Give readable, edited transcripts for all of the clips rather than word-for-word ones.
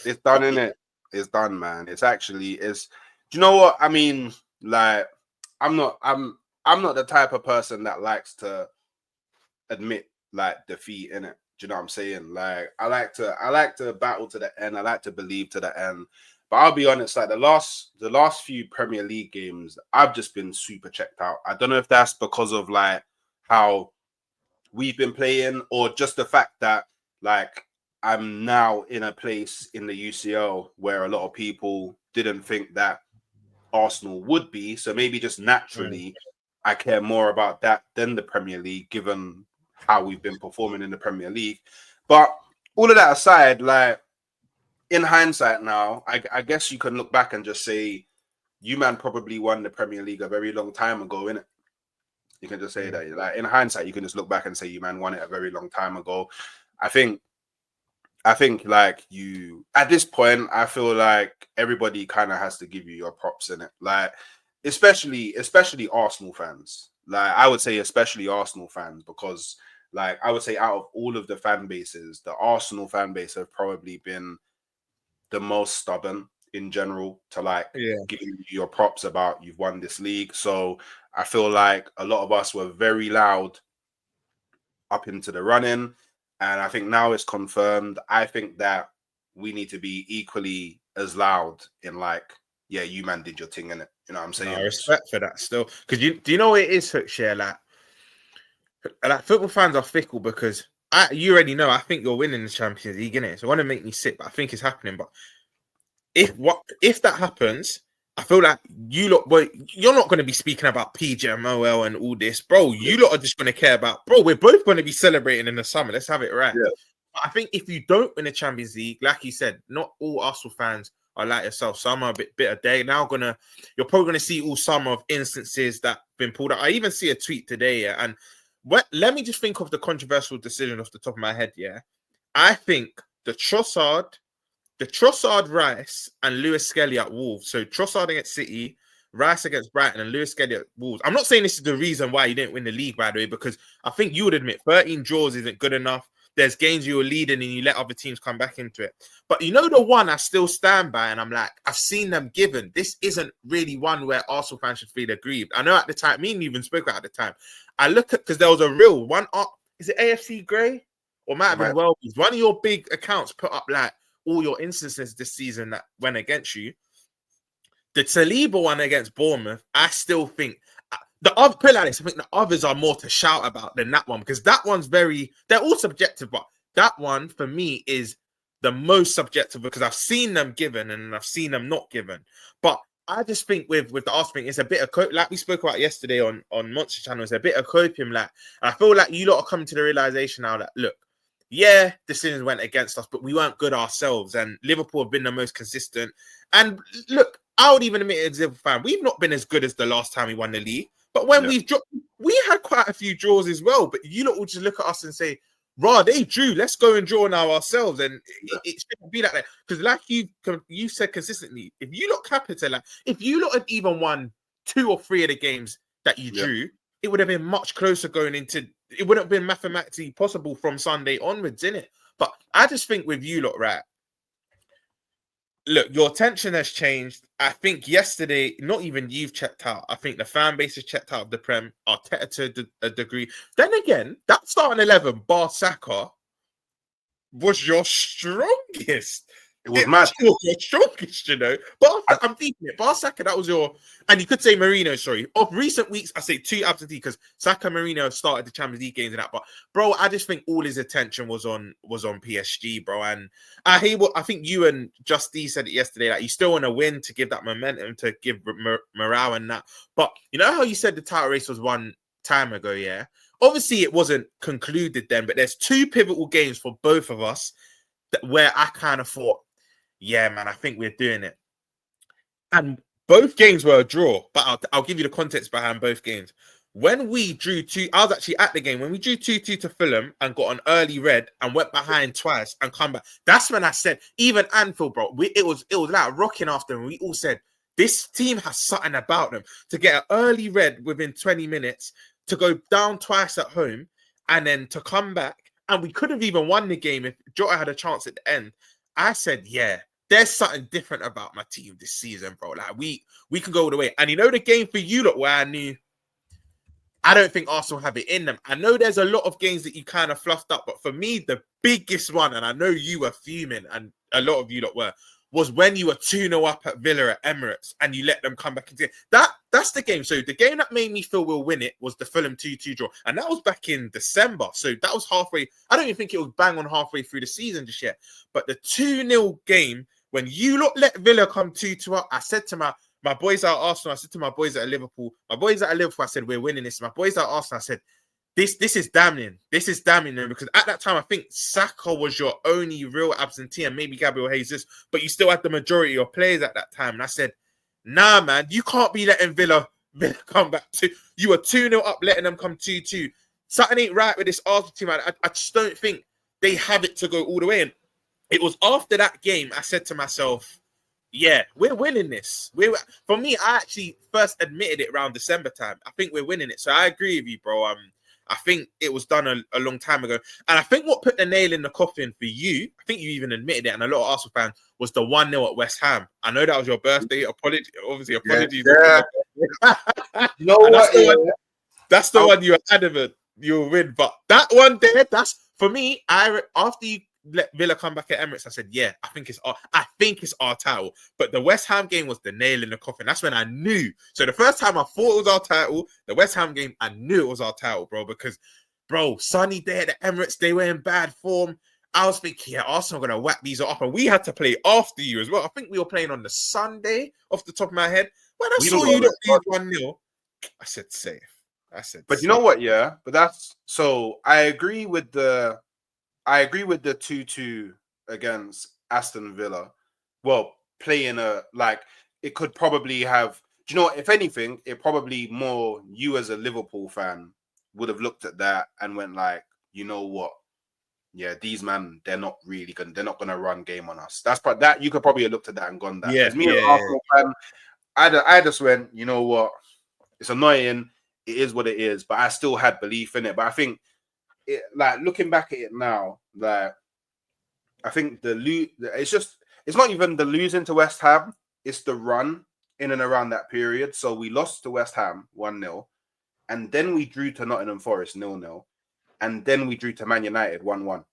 It's done, innit? It's done, man. It's actually it's. Do you know what I mean? Like, I'm not. I'm not the type of person that likes to admit like defeat in it. Do you know what I'm saying? Like, I like to battle to the end. I like to believe to the end. But I'll be honest, like the last few Premier League games, I've just been super checked out. I don't know if that's because of like how we've been playing, or just the fact that like I'm now in a place in the UCL where a lot of people didn't think that Arsenal would be. So maybe just naturally, I care more about that than the Premier League, given how we've been performing in the Premier League. But all of that aside, like in hindsight now, I guess you can look back and just say, you man probably won the Premier League a very long time ago, innit? You can just say that. Like in hindsight, you can just look back and say, you man won it a very long time ago. I think like you at this point, I feel like everybody kind of has to give you your props in it. Like, especially Arsenal fans. Like, I would say especially Arsenal fans, because like I would say out of all of the fan bases, the Arsenal fan base have probably been the most stubborn in general to like giving you your props about you've won this league. So I feel like a lot of us were very loud up into the running. And I think now it's confirmed. I think that we need to be equally as loud in like, yeah, you man did your thing in it. You know what I'm saying? No, respect for that still. Because do you know what it is, Hooks? Yeah, like football fans are fickle because you already know I think you're winning the Champions League, innit? So I want to make me sick, but I think it's happening. But if that happens, I feel like you lot, well, you're not going to be speaking about PGMOL and all this, bro. You lot are just going to care about, bro. We're both going to be celebrating in the summer. Let's have it right. Yeah. I think if you don't win the Champions League, like you said, not all Arsenal fans are like yourself. Some are a bit bitter. You're probably gonna see all summer of instances that been pulled out. I even see a tweet today, and let me just think of the controversial decision off the top of my head. Yeah, I think the Trossard, Rice, and Lewis Skelly at Wolves. So Trossard against City, Rice against Brighton, and Lewis Skelly at Wolves. I'm not saying this is the reason why you didn't win the league, by the way, because I think you would admit 13 draws isn't good enough. There's games you were leading and you let other teams come back into it. But you know the one I still stand by, and I'm like, I've seen them given. This isn't really one where Arsenal fans should feel aggrieved. I know at the time, me and you even spoke about at the time. I look at, because there was a real one up, is it AFC Grey? Or might have been Welby's. One of your big accounts put up like all your instances this season that went against you. The Saliba one against Bournemouth, I still think the other, put it like this, I think the others are more to shout about than that one, because that one's they're all subjective, but that one for me is the most subjective because I've seen them given and I've seen them not given. But I just think with the Arsenal thing, it's a bit of like we spoke about yesterday on Monster Channel, it's a bit of copium. Like, I feel like you lot are coming to the realization now that, look, yeah, decisions went against us, but we weren't good ourselves, and Liverpool have been the most consistent. And look, I would even admit as a Liverpool fan, we've not been as good as the last time we won the league. But when we had quite a few draws as well. But you lot will just look at us and say, "Rah, they drew. Let's go and draw now ourselves." And it shouldn't be like that, because, like you said consistently, if you lot capital, like if you lot had even won 2 or 3 of the games that you drew, it would have been much closer going into. It wouldn't have been mathematically possible from Sunday onwards, innit? But I just think with you lot, right? Look, your attention has changed. I think yesterday, not even you've checked out. I think the fan base has checked out of the Prem. Arteta to a degree. Then again, that starting 11, bar Saka, was your strongest. It was mad. Your strongest, you know. But I'm thinking it. Bar Saka, that was your... And you could say Marino, sorry. Of recent weeks, I say 2 absentee, because Saka and Marino started the Champions League games and that. But, bro, I just think all his attention was on PSG, bro. And I think you and Justy said it yesterday, like, you still want to win to give that momentum, to give morale and that. But you know how you said the title race was one time ago, yeah? Obviously, it wasn't concluded then, but there's 2 pivotal games for both of us where I kind of thought, yeah, man, I think we're doing it. And both games were a draw, but I'll give you the context behind both games. When we drew 2, I was actually at the game. When we drew 2-2 to Fulham and got an early red and went behind twice and come back, that's when I said, even Anfield, bro, it was like rocking after them. We all said, this team has something about them. To get an early red within 20 minutes, to go down twice at home, and then to come back, and we could have even won the game if Jota had a chance at the end. I said, yeah, there's something different about my team this season, bro. Like we can go all the way. And you know the game for you, look, where I knew I don't think Arsenal have it in them. I know there's a lot of games that you kind of fluffed up, but for me, the biggest one, and I know you were fuming, and a lot of you lot were, was when you were 2-0 up at Villa at Emirates and you let them come back into that's the game. So the game that made me feel we'll win it was the Fulham 2-2 draw. And that was back in December. So that was halfway. I don't even think it was bang on halfway through the season just yet. But the 2-0 game, when you lot let Villa come 2-2 up, I said to my boys at Arsenal, I said to my boys at Liverpool, I said, we're winning this. My boys at Arsenal, I said, this is damning. This is damning them because at that time, I think Saka was your only real absentee and maybe Gabriel Jesus, but you still had the majority of your players at that time. And I said, nah, man, you can't be letting Villa come back to. You were 2-0 up, letting them come 2-2. Something ain't right with this Arsenal team. I just don't think they have it to go all the way. And it was after that game, I said to myself, yeah, we're winning this. For me, I actually first admitted it around December time. I think we're winning it. So I agree with you, bro. I think it was done a long time ago. And I think what put the nail in the coffin for you, I think you even admitted it, and a lot of Arsenal fans, was the 1-0 at West Ham. I know that was your birthday. Apologies. Yeah. You know what? That's the one you were adamant you'll win. But that one there, that's for me. After you let Villa come back at Emirates, I said, yeah, I think it's our title. But the West Ham game was the nail in the coffin. That's when I knew. So the first time I thought it was our title, the West Ham game, I knew it was our title, bro. Because, bro, sunny day at the Emirates, they were in bad form. I was thinking, yeah, Arsenal are going to whack these up. And we had to play after you as well. I think we were playing on the Sunday, off the top of my head. When I saw you lose 1-0, I said, safe. But you know what, yeah? But that's... So I agree with the 2-2 against Aston Villa. Well, playing it could probably have... Do you know what? If anything, it probably more you as a Liverpool fan would have looked at that and went like, you know what? Yeah, these man, they're not gonna run game on us. That's that you could probably have looked at that and gone that. Yeah, as me as an Arsenal fan, I just went, you know what? It's annoying. It is what it is, but I still had belief in it. But I think, looking back at it now, I think it's not even the losing to West Ham, it's the run in and around that period. So we lost to West Ham 1-0, and then we drew to Nottingham Forest 0-0, and then we drew to Man United 1-1.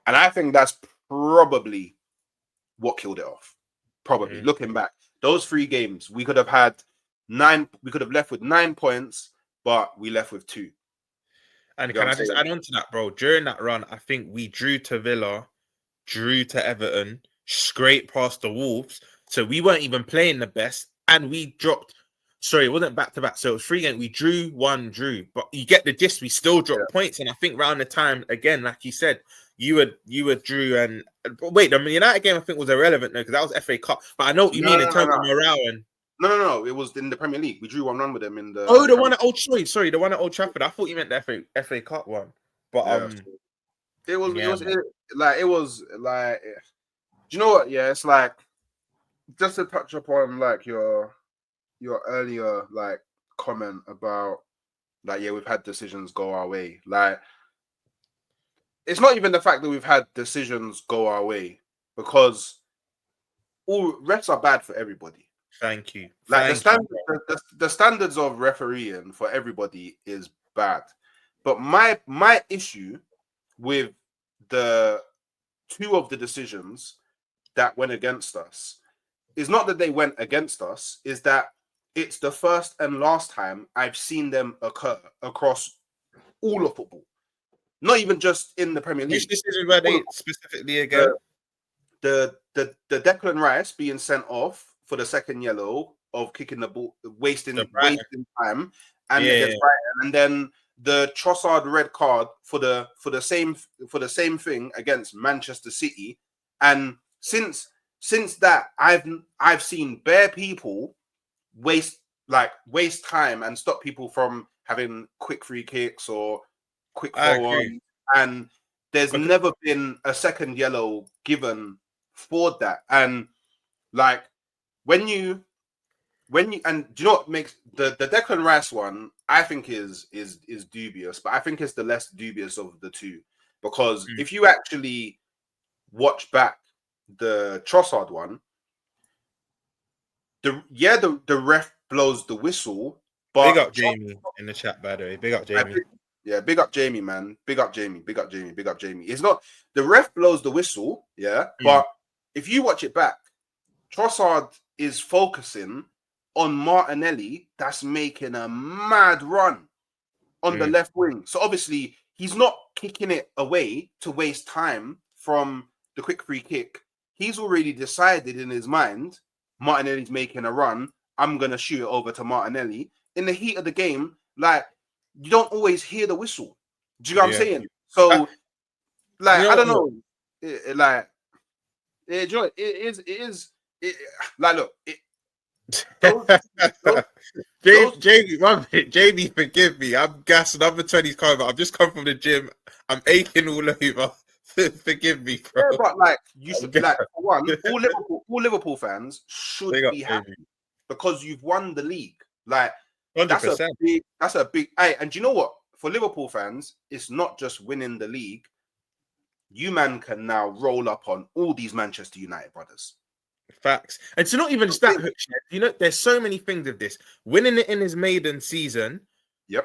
And I think that's probably what killed it off. Probably looking back, those 3 games, we could have left with 9 points, but we left with 2. And can I just add on to that, bro? During that run, I think we drew to Villa, drew to Everton, scraped past the Wolves. So we weren't even playing the best. And we dropped... Sorry, it wasn't back-to-back. So it was 3 games. We drew, 1 drew. But you get the gist. We still dropped points. And I think around the time, again, like you said, you were drew. And wait, the United game, I think, was irrelevant, though, because that was FA Cup. But I know what you mean in terms of morale and... No. It was in the Premier League. We drew 1-1 with them in the... Oh, the one at Old Trafford. Sorry, the one at Old Trafford. I thought you meant the FA Cup one. But it was like... Do you know what? Yeah, it's like... Just to touch upon like your earlier like comment about like, yeah, we've had decisions go our way. Like, it's not even the fact that we've had decisions go our way, because all refs are bad for everybody. Thank you. Like the standards of refereeing for everybody is bad. But my issue with the 2 of the decisions that went against us is not that they went against us, is that it's the first and last time I've seen them occur across all of football. Not even just in the Premier League. Which decision were they specifically again? The Declan Rice being sent off for the second yellow of kicking the ball, wasting time, and against Brighton, and then the Trossard red card for the same thing against Manchester City. And since that, I've seen bare people waste time and stop people from having quick free kicks or quick forward, and there's never been a second yellow given for that. And like when you and do you know what makes the Declan Rice one, I think is dubious, but I think it's the less dubious of the 2, because if you actually watch back the Trossard one, the ref blows the whistle, but Big up Jamie in the chat, by the way. Big up Jamie. Yeah, big up Jamie, man. Big up Jamie. Big up Jamie. Big up Jamie. It's not the ref blows the whistle, yeah. But if you watch it back, Trossard is focusing on Martinelli that's making a mad run on the left wing. So obviously he's not kicking it away to waste time from the quick free kick. He's already decided in his mind, Martinelli's making a run. I'm going to shoot it over to Martinelli. In the heat of the game, like, you don't always hear the whistle. Do you know what I'm saying? So, like, I don't know. Like, it is. Like, look. Jamie, forgive me. I'm gassed. Number 20's coming. I've just come from the gym. I'm aching all over. Forgive me, bro. Yeah, but like, you should, like, for one, all Liverpool fans should be happy because you've won the league. Like, 100%. That's a big. Hey, and do you know what? For Liverpool fans, it's not just winning the league. You man can now roll up on all these Manchester United brothers. Facts. And it's not even just that, you know, there's so many things of this. Winning it in his maiden season,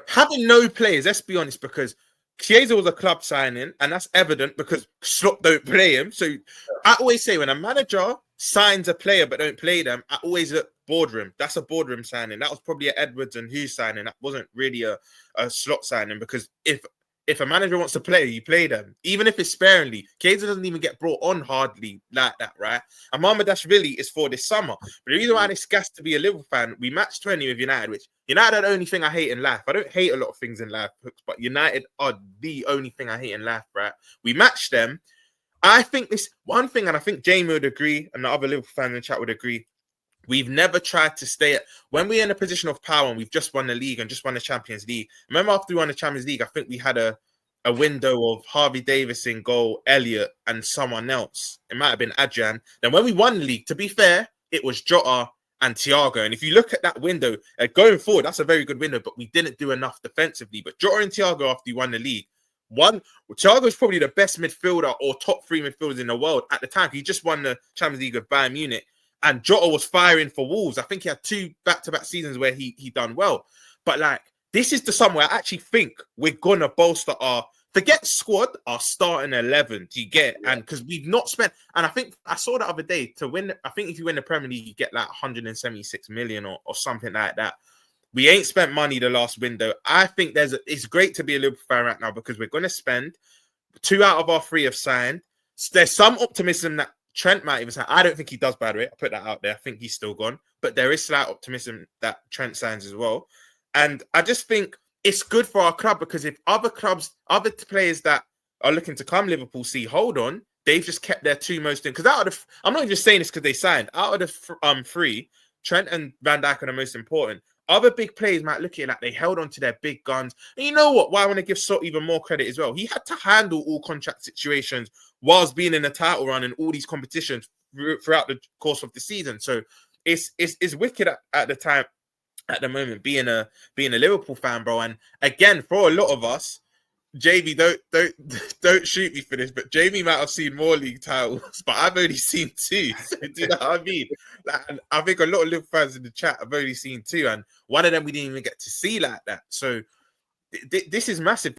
having no players, let's be honest, because Chiesa was a club signing, and that's evident because Slot don't play him. So I always say when a manager signs a player but don't play them, I always look boardroom. That's a boardroom signing. That was probably an Edwards and Hughes signing. That wasn't really a Slot signing, because if a manager wants to play, you play them, even if it's sparingly. Chiesa doesn't even get brought on hardly like that, right? And Mamardashvili is for this summer. But the reason why this gas to be a Liverpool fan, we matched 20 with United, which United are the only thing I hate in life. I don't hate a lot of things in life, but United are the only thing I hate in life, right? We matched them. I think this one thing, and I think Jamie would agree, and the other Liverpool fans in the chat would agree, we've never tried to stay at, when we're in a position of power and we've just won the league and just won the Champions League. Remember after we won the Champions League, I think we had a window of Harvey Davis in goal, Elliott, and someone else. It might have been Adrian. Then when we won the league, to be fair, it was Jota and Thiago. And if you look at that window, going forward, that's a very good window, but we didn't do enough defensively. But Jota and Thiago, after you won the league, Thiago is probably the best midfielder or top three midfielders in the world at the time. He just won the Champions League with Bayern Munich. And Jota was firing for Wolves. I think he had 2 back-to-back seasons where he done well. But like, this is the summer where I actually think we're gonna bolster our squad, our starting 11. Do you get? And because we've not spent, and I think I saw the other day, to win, I think if you win the Premier League, you get like 176 million or something like that. We ain't spent money the last window. I think it's great to be a Liverpool fan right now because we're gonna spend 2 out of our 3 have signed. There's some optimism that Trent might even sign. I don't think he does, by the way. I put that out there. I think he's still gone. But there is slight optimism that Trent signs as well. And I just think it's good for our club because if other players that are looking to come Liverpool see, hold on, they've just kept their 2 most in. Because I'm not just saying this because they signed. Out of the 3, Trent and Van Dijk are the most important. Other big players might look at it like they held on to their big guns. And you know what? Why I want to give Sot even more credit as well. He had to handle all contract situations whilst being in a title run and all these competitions throughout the course of the season. So it's wicked at the time, at the moment, being a Liverpool fan, bro. And again, for a lot of us, Jamie, don't shoot me for this, but Jamie might have seen more league titles, but I've only seen 2. So, do you know what I mean? Like, I think a lot of Liverpool fans in the chat have only seen 2, and one of them we didn't even get to see like that. So this is massive.